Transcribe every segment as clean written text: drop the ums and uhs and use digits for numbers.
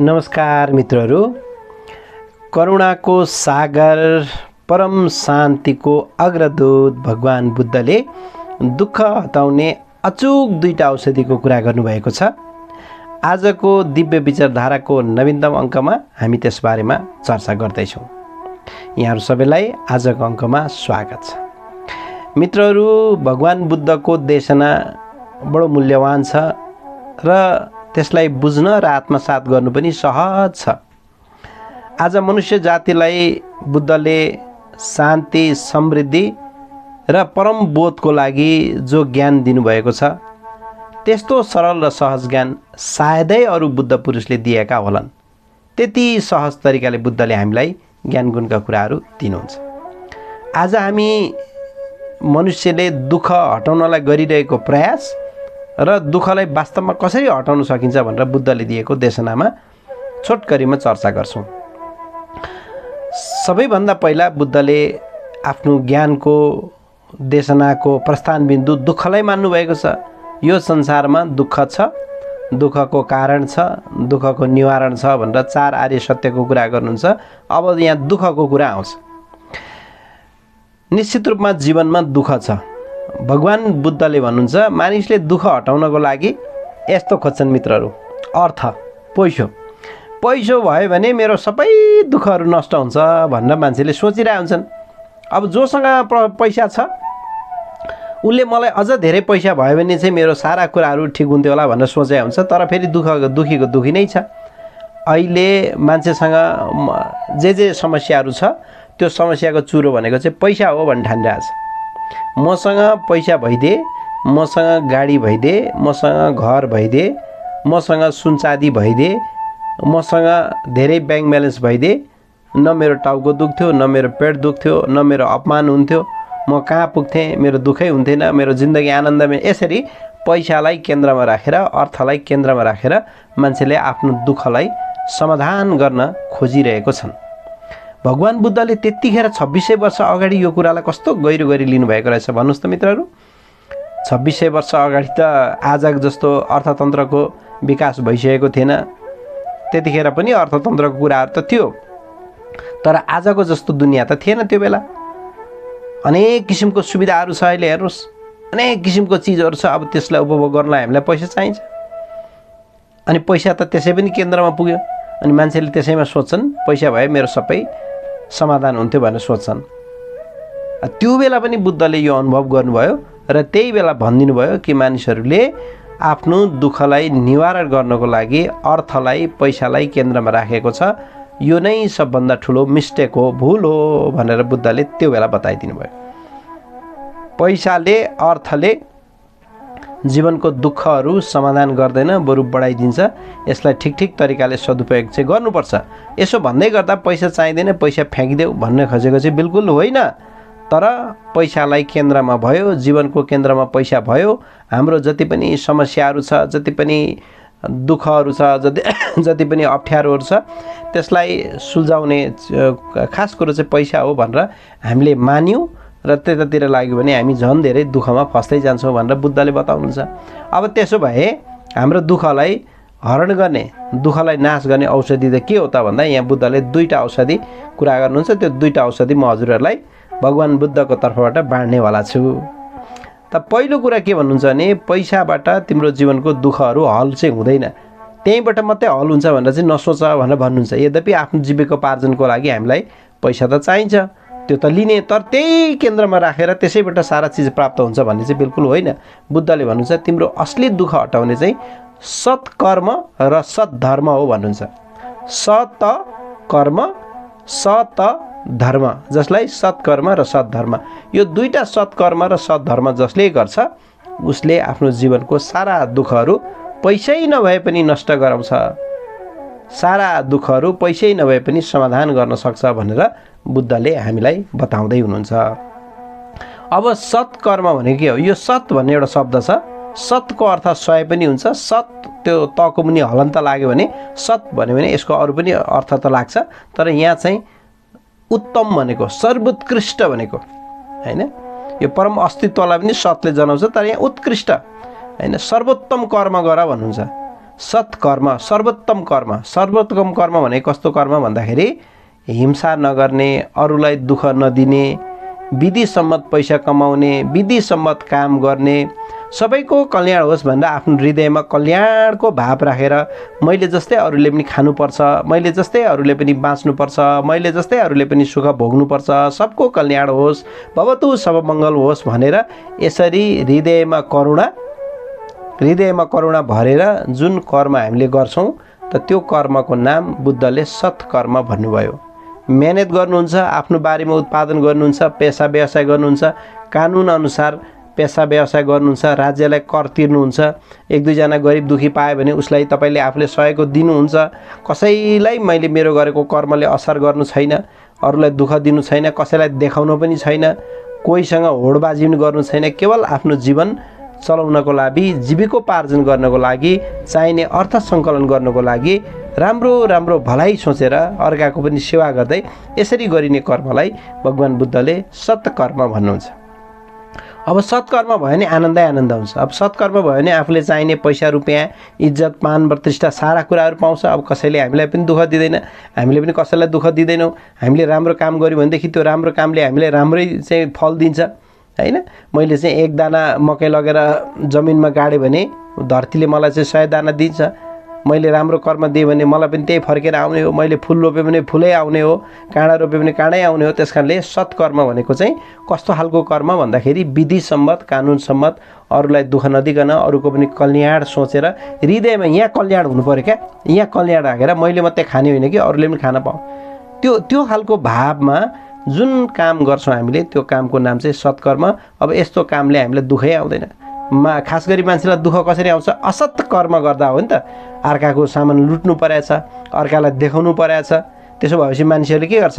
नमस्कार मित्रहरू, करुणाको सागर परम शान्तिको अग्रदूत भगवान बुद्धले दुःख हटाउने अचूक दुईटा औषधिको कुरा गर्नुभएको छ। आजको दिव्य विचारधाराको नवीनतम अङ्कमा हामी त्यसबारेमा चर्चा गर्दैछौँ। यहाँहरू सबैलाई आजको अङ्कमा स्वागत छ। मित्रहरू, भगवान बुद्धको देशना बडो मूल्यवान छ र त्यसलाई बुझ्न र आत्मसात गर्नु पनि सहज छ। आज मनुष्य जातिलाई बुद्धले शान्ति, समृद्धि र परम बोधको लागि जो ज्ञान दिनुभएको छ, त्यस्तो सरल र सहज ज्ञान सायदै अरू बुद्ध पुरुषले दिएका होलान्। त्यति सहज तरिकाले बुद्धले हामीलाई ज्ञान गुणका कुराहरू दिनुहुन्छ। आज हामी मनुष्यले दुःख हटाउनलाई गरिरहेको प्रयास र दुःखलाई वास्तवमा कसरी हटाउन सकिन्छ भनेर बुद्धले दिएको देशनामा छोटकरीमा चर्चा गर्छौँ। सबैभन्दा पहिला बुद्धले आफ्नो ज्ञानको देशनाको प्रस्थान बिन्दु दुःखलाई मान्नुभएको छ। यो संसारमा दुःख छ, दुःखको कारण छ, दुःखको निवारण छ भनेर चार आर्य सत्यको कुरा गर्नुहुन्छ। अब यहाँ दुःखको कुरा आउँछ। निश्चित रूपमा जीवनमा दुःख छ। भगवान बुद्धले भन्नुहुन्छ मानिसले दुःख हटाउनको लागि यस्तो खोज्छन् मित्रहरू, अर्थ, पैसो भयो भने मेरो सबै दुःखहरू नष्ट हुन्छ भनेर मान्छेले सोचिरहेका हुन्छन्। अब जोसँग पैसा छ उसले मलाई अझ धेरै पैसा भयो भने चाहिँ मेरो सारा कुराहरू ठिक हुन्थ्यो होला भनेर सोचेको हुन्छ। तर फेरि दुःखीको दुःखी नै छ। अहिले मान्छेसँग जे समस्याहरू छ त्यो समस्याको चुरो भनेको चाहिँ पैसा हो भन्ने ठानिरहेको छ। मसँग पैसा भइदिए, मसँग गाडी भइदिए, मसँग घर भइदिए, मसँग सुनचाँदी भइदिए, मसँग धेरै ब्याङ्क ब्यालेन्स भइदिए, न मेरो टाउको दुख्थ्यो, न मेरो पेट दुख्थ्यो, न मेरो अपमान हुन्थ्यो, म कहाँ पुग्थेँ, मेरो दुःखै हुन्थेन, मेरो जिन्दगी आनन्दमय। यसरी पैसालाई केन्द्रमा राखेर, अर्थलाई केन्द्रमा राखेर मान्छेले आफ्नो दुःखलाई समाधान गर्न खोजिरहेको छन्। भगवान बुद्धले त्यतिखेर 2600 वर्ष अगाडि यो कुरालाई कस्तो गहिरो गरी लिनुभएको रहेछ भन्नुहोस् त मित्रहरू। 2600 वर्ष अगाडि त आजको जस्तो अर्थतन्त्रको विकास भइसकेको थिएन। त्यतिखेर पनि अर्थतन्त्रको कुराहरू त थियो, तर आजको जस्तो दुनियाँ त थिएन त्यो बेला। अनेक किसिमको सुविधाहरू छ। अहिले हेर्नुहोस्, अनेक किसिमको चिजहरू छ। अब त्यसलाई उपभोग गर्नलाई हामीलाई पैसा चाहिन्छ। अनि पैसा त त्यसै पनि केन्द्रमा पुग्यो। अनि मान्छेले त्यसैमा सोच्छन् पैसा भए मेरो सबै समाधान हुन्थ्यो भनेर सोच्छन्। त्यो बेला पनि बुद्धले यो अनुभव गर्नुभयो र त्यही बेला भनिदिनु भयो कि मानिसहरूले आफ्नो दुःखलाई निवारण गर्नको लागि अर्थलाई, पैसालाई केन्द्रमा राखेको छ। यो नै सबभन्दा ठुलो मिस्टेक हो, भुल हो भनेर बुद्धले त्यो बेला बताइदिनु भयो। पैसाले, अर्थले जीवनको दुःखहरू समाधान गर्दैन, बरु बढाइदिन्छ। यसलाई ठिक तरिकाले सदुपयोग चाहिँ गर्नुपर्छ। यसो भन्दै गर्दा पैसा चाहिँदैन, पैसा फ्याँकिदेऊ भन्ने खोजेको चाहिँ बिल्कुल होइन। तर पैसालाई केन्द्रमा भयो, जीवनको केन्द्रमा पैसा भयो, हाम्रो जति पनि समस्याहरू छ, जति पनि दुःखहरू छ, जति पनि अप्ठ्यारोहरू छ, त्यसलाई सुल्झाउने खास कुरो चाहिँ पैसा हो भनेर हामीले मान्यौँ र त्यतातिर लाग्यो भने हामी झन् धेरै दुःखमा फस्दै जान्छौँ भनेर बुद्धले बताउनुहुन्छ। अब त्यसो भए हाम्रो दुःखलाई हरण गर्ने, दुःखलाई नाश गर्ने औषधि त के हो त भन्दा यहाँ बुद्धले दुईटा औषधि कुरा गर्नुहुन्छ। त्यो दुईटा औषधि म हजुरहरूलाई भगवान बुद्धको तर्फबाट बाँड्नेवाला छु। त पहिलो कुरा के भन्नुहुन्छ भने पैसाबाट तिम्रो जीवनको दुःखहरू हल चाहिँ हुँदैन, त्यहीँबाट मात्रै हल हुन्छ भनेर चाहिँ नसोच भनेर भन्नुहुन्छ। यद्यपि आफ्नो जीविकोपार्जनको लागि हामीलाई पैसा त चाहिन्छ, त्यो त लिने, तर त्यही केन्द्रमा राखेर त्यसैबाट सारा चिज प्राप्त हुन्छ भन्ने चाहिँ बिल्कुल होइन। बुद्धले भन्नुहुन्छ तिम्रो असली दुःख हटाउने चाहिँ सत्कर्म र सद्धर्म हो भन्नुहुन्छ। सत्कर्म, सतधर्म, जसलाई सत्कर्म र सद्धर्म, यो दुईटा सत्कर्म र सद्धर्म जसले गर्छ उसले आफ्नो जीवनको सारा दुःखहरू पैसै नभए पनि नष्ट गराउँछ, सारा दुःखहरू पैसै नभए पनि समाधान गर्न सक्छ भनेर बुद्धले हामीलाई बताउँदै हुनुहुन्छ। अब सत्कर्म भनेको के हो? यो सत भन्ने एउटा शब्द छ। सतको अर्थ 100 पनि हुन्छ। सत त्यो तको मुनि हलन्त लाग्यो भने सत भन्यो भने यसको अरू पनि अर्थ त लाग्छ, तर यहाँ चाहिँ उत्तम भनेको, सर्वोत्कृष्ट भनेको हैन। यो परम अस्तित्वलाई पनि सतले जनाउँछ। तर यहाँ उत्कृष्ट होइन, सर्वोत्तम कर्म गर भन्नुहुन्छ। सत्कर्म, सर्वोत्तम कर्म। सर्वोत्तम कर्म भनेको कस्तो कर्म भन्दाखेरि हिंसा नगर्ने, अरूलाई दुःख नदिने, विधि सम्मत पैसा कमाउने, विधि सम्मत काम गर्ने, सबैको कल्याण होस् भनेर आफ्नो हृदयमा कल्याणको भाव राखेर मैले जस्तै अरूले पनि खानुपर्छ, मैले जस्तै अरूले पनि बाँच्नुपर्छ, मैले जस्तै अरूले पनि सुख भोग्नुपर्छ, सबको कल्याण होस्, भवतु सब मङ्गल होस् भनेर यसरी हृदयमा करुणा भरेर जुन कर्म हामीले गर्छौँ त त्यो कर्मको नाम बुद्धले सत्कर्म भन्नुभयो। मेहनत गर्नुहुन्छ, आफ्नो बारीमा उत्पादन गर्नुहुन्छ, पेसा व्यवसाय गर्नुहुन्छ, कानुन अनुसार पेसा व्यवसाय गर्नुहुन्छ, राज्यलाई कर तिर्नुहुन्छ, एक दुईजना गरिब दुखी पायो भने उसलाई तपाईँले आफूले सहयोग दिनुहुन्छ, कसैलाई मैले मेरो गरेको कर्मले असर गर्नु छैन, अरूलाई दुःख दिनु छैन, कसैलाई देखाउनु पनि छैन, कोहीसँग होडबाजी पनि गर्नु छैन, केवल आफ्नो जीवन चलाउनको लागि, जीविकोपार्जन गर्नको लागि, चाहिने अर्थ सङ्कलन गर्नको लागि राम्रो राम्रो भलाइ सोचेर अर्काको पनि सेवा गर्दै यसरी गरिने कर्मलाई भगवान् बुद्धले सत्कर्म भन्नुहुन्छ। अब सत्कर्म भयो भने आनन्दै आनन्द हुन्छ। अब सत्कर्म भयो भने आफूले चाहिने पैसा रुपियाँ, इज्जत मान प्रतिष्ठा सारा कुराहरू पाउँछ। अब कसैले हामीलाई पनि दुःख दिँदैन, हामीले पनि कसैलाई दुःख दिँदैनौँ। हामीले राम्रो काम गऱ्यौँ भनेदेखि त्यो राम्रो कामले हामीलाई राम्रै चाहिँ फल दिन्छ होइन। मैले चाहिँ एक दाना मकै लगेर जमिनमा गाडेँ भने धरतीले मलाई चाहिँ 100 दाना दिन्छ। मैले राम्रो कर्म दिएँ भने मलाई पनि त्यही फर्केर आउने हो। मैले फुल रोपेँ भने फुलै आउने हो, काँडा रोपेँ भने काँडै आउने हो। त्यस कारणले सत्कर्म भनेको चाहिँ कस्तो खालको कर्म भन्दाखेरि विधि सम्मत, कानुन सम्मत, अरूलाई दुःख नदिकन अरूको पनि कल्याण सोचेर हृदयमा यहाँ कल्याण हुनु पऱ्यो क्या, यहाँ कल्याण राखेर मैले मात्रै खाने होइन कि अरूले पनि खान पाऊँ, त्यो खालको भावमा जुन काम गर्छौँ हामीले त्यो कामको नाम चाहिँ सत्कर्म। अब यस्तो कामले हामीलाई दुःखै आउँदैन। खास गरी मान्छेलाई दुःख कसरी आउँछ? असत कर्म गर्दा हो नि त। अर्काको सामान लुट्नु परेछ, अर्कालाई देखाउनु परेछ। त्यसो भएपछि मान्छेहरूले के गर्छ?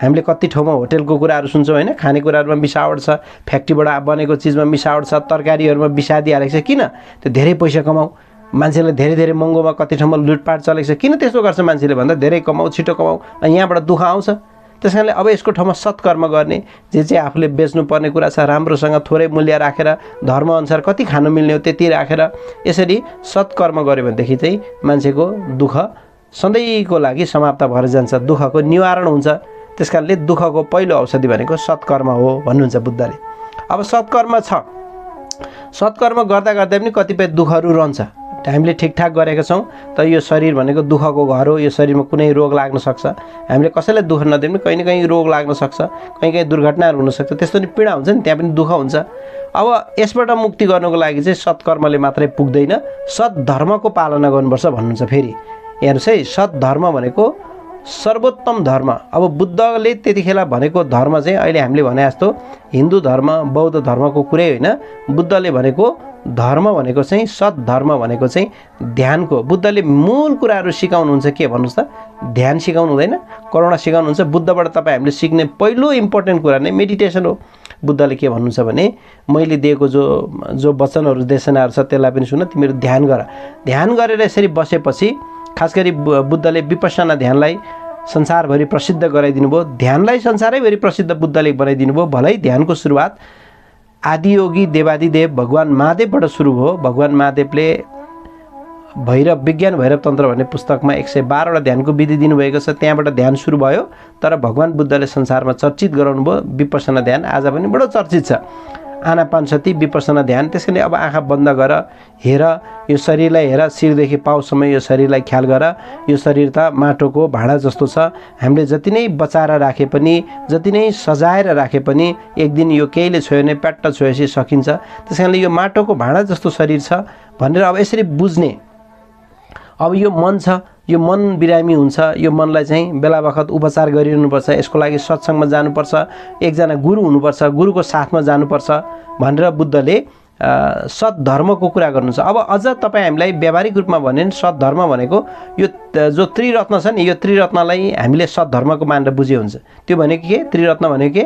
हामीले कति ठाउँमा होटेलको कुराहरू सुन्छौँ होइन, खानेकुराहरूमा मिसावट छ, फ्याक्ट्रीबाट बनेको चिजमा मिसावट छ, तरकारीहरूमा विषादी हालेको छ। किन? त्यो धेरै पैसा कमाऊ, मान्छेलाई धेरै धेरै महँगोमा कति ठाउँमा लुटपाट चलेको छ। किन त्यस्तो गर्छ मान्छेले भन्दा धेरै कमाऊ, छिटो कमाऊ, अनि यहाँबाट दुःख आउँछ। त्यस कारणले अब यसको ठाउँमा सत्कर्म गर्ने, जे चाहिँ आफूले बेच्नुपर्ने कुरा छ राम्रोसँग थोरै मूल्य राखेर धर्मअनुसार कति खानु मिल्ने हो त्यति राखेर यसरी सत्कर्म गऱ्यो भनेदेखि चाहिँ मान्छेको दुःख सधैँको लागि समाप्त भएर जान्छ, दुःखको निवारण हुन्छ। त्यस कारणले दुःखको पहिलो औषधि भनेको सत्कर्म हो भन्नुहुन्छ बुद्धले। अब सत्कर्म छ, सत्कर्म गर्दा गर्दै पनि कतिपय दुःखहरू रहन्छ। हामीले ठिकठाक गरेका छौँ त यो शरीर भनेको दुःखको घर हो, यो शरीरमा कुनै रोग लाग्न सक्छ। हामीले कसैलाई दुःख नदिए पनि कहीँ न कहीँ रोग लाग्न सक्छ, कहीँ कहीँ दुर्घटनाहरू हुनसक्छ, त्यस्तो नि पीडा हुन्छ नि, त्यहाँ पनि दुःख हुन्छ। अब यसबाट मुक्ति गर्नको लागि चाहिँ सत्कर्मले मात्रै पुग्दैन, सद्धर्मको पालना गर्नुपर्छ भन्नुहुन्छ। फेरि हेर्नुहोस् है, सद्धर्म भनेको सर्वोत्तम धर्म। अब बुद्धले त्यतिखेर भनेको धर्म चाहिँ अहिले हामीले भने जस्तो हिन्दू धर्म, बौद्ध धर्मको कुरै होइन। बुद्धले भनेको धर्म भनेको चाहिँ सद्धर्म भनेको चाहिँ ध्यानको। बुद्धले मूल कुराहरू सिकाउनुहुन्छ के भन्नुहोस् त? ध्यान सिकाउनु हुँदैन, करुणा सिकाउनुहुन्छ। बुद्धबाट तपाईँ हामीले सिक्ने पहिलो इम्पोर्टेन्ट कुरा नै मेडिटेसन हो। बुद्धले के भन्नुहुन्छ भने मैले दिएको जो वचनहरू देशनाहरू छ त्यसलाई पनि सुन, तिमीहरू ध्यान गर। ध्यान गरेर यसरी बसेपछि खास गरी बुद्धले विपश्यना ध्यानलाई संसारभरि प्रसिद्ध गराइदिनु भयो। ध्यानलाई संसारैभरि प्रसिद्ध बुद्धले बनाइदिनु भयो। भलै ध्यानको सुरुवात आदियोगी देवादिदेव भगवान् महादेवबाट सुरु भयो। भगवान् महादेवले भैरव विज्ञान भैरव तन्त्र भन्ने पुस्तकमा 112वटा ध्यानको विधि दिनुभएको छ, त्यहाँबाट ध्यान सुरु भयो। तर भगवान् बुद्धले संसारमा चर्चित गराउनु भयो विपश्यना ध्यान, आज पनि बडो चर्चित छ आनापानसती विपश्यना ध्यान। त्यसैले अब आँखा बन्द गर, हेर, यो शरीरलाई हेर, शिरदेखि पाउसम्म यो शरीरलाई ख्याल गर। यो शरीर त माटोको भाँडा जस्तो छ, हामीले जति नै बचाएर राखे पनि, जति नै सजाएर राखे पनि एक दिन यो केहीले छोयो भने प्याट्ट छोएपछि सकिन्छ। त्यस कारणले यो माटोको भाँडा जस्तो शरीर छ भनेर अब यसरी बुझ्ने। अब यो मन छ, यो मन बिरामी हुन्छ, यो मनलाई चाहिँ बेला बखत उपचार गरिरहनुपर्छ, यसको लागि सत्सङ्गमा जानुपर्छ, एकजना गुरु हुनुपर्छ, गुरुको साथमा जानुपर्छ भनेर बुद्धले सद्धर्मको कुरा गर्नुहुन्छ। अब अझ तपाईँ हामीलाई व्यावहारिक रूपमा भन्यो भने सद्धर्म भनेको यो जो त्रिरत्न छ नि, यो त्रिरत्नलाई हामीले सद्धर्मको मानेर बुझे हुन्छ। त्यो भनेको के? त्रिरत्न भनेको के?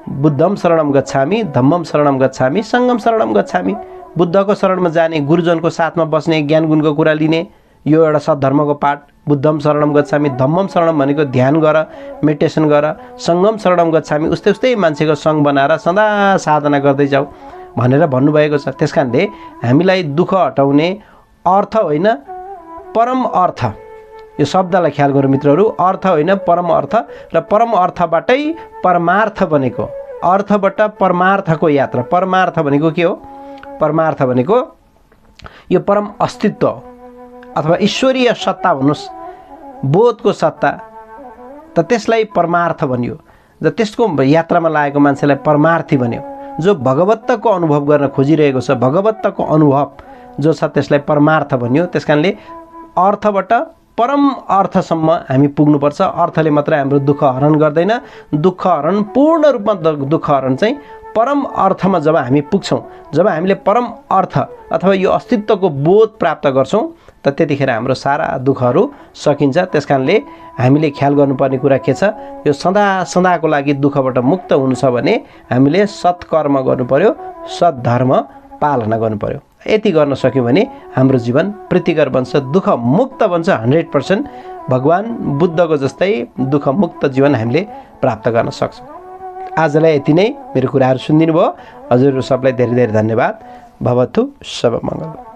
बुद्धम शरणम गच्छामि, धम्मम शरणम गच्छामि, सङ्गम शरणम गच्छामि। बुद्धको शरणमा जाने, गुरुजनको साथमा बस्ने, ज्ञान गुणको कुरा लिने, यो एउटा सद्धर्मको पाठ। बुद्धम शरणम गच्छामि, धम्मम शरणम भनेको ध्यान गर, मेडिटेसन गर, सङ्गम शरणम गच्छामि उस्तै उस्तै मान्छेको सङ्ग बनाएर सदा साधना गर्दै जाऊ भनेर भन्नुभएको छ। त्यस कारणले हामीलाई दुःख हटाउने अर्थ होइन परम अर्थ, यो शब्दलाई ख्याल गरौँ मित्रहरू, अर्थ होइन परम अर्थ, र परम अर्थबाटै परमार्थ बनेको, अर्थबाट परमार्थको यात्रा। परमार्थ भनेको के हो? परमार्थ भनेको यो परम अस्तित्व अथवा ईश्वरीय सत्ता भन्नुहोस्, बोधको सत्ता, त त्यसलाई परमार्थ भनियो। र त्यसको यात्रामा लागेको मान्छेलाई परमार्थी भन्यो। जो भगवत्तको अनुभव गर्न खोजिरहेको छ, भगवत्तको अनुभव जो छ त्यसलाई परमार्थ भनियो। त्यस कारणले अर्थबाट परम अर्थसम्म हामी पुग्नुपर्छ। अर्थले मात्रै हाम्रो दुःख हरण गर्दैन। दुःख हरण, पूर्ण रूपमा दुःख हरण चाहिँ परम अर्थमा जब हामी पुग्छौँ, जब हामीले परम अर्थ अथवा यो अस्तित्वको बोध प्राप्त गर्छौँ, त त्यतिखेर हाम्रो सारा दुःखहरू सकिन्छ। त्यस कारणले हामीले ख्याल गर्नुपर्ने कुरा के छ? यो सदाको लागि दुःखबाट मुक्त हुनु छ भने हामीले सत्कर्म गर्नु पर्यो, सद्धर्म पालना गर्नु पर्यो। यति गर्न सक्यौँ भने हाम्रो जीवन प्रीतिकर बन्छ, दुःख मुक्त बन्छ 100%। भगवान बुद्धको जस्तै दुःख मुक्त जीवन हामीले प्राप्त गर्न सक्छौँ। आजलाई यति नै। मेरो कुराहरू सुनिदिनु भयो। हजुरहरू सबलाई धेरै धेरै धन्यवाद। भवतु सर्वमङ्गल।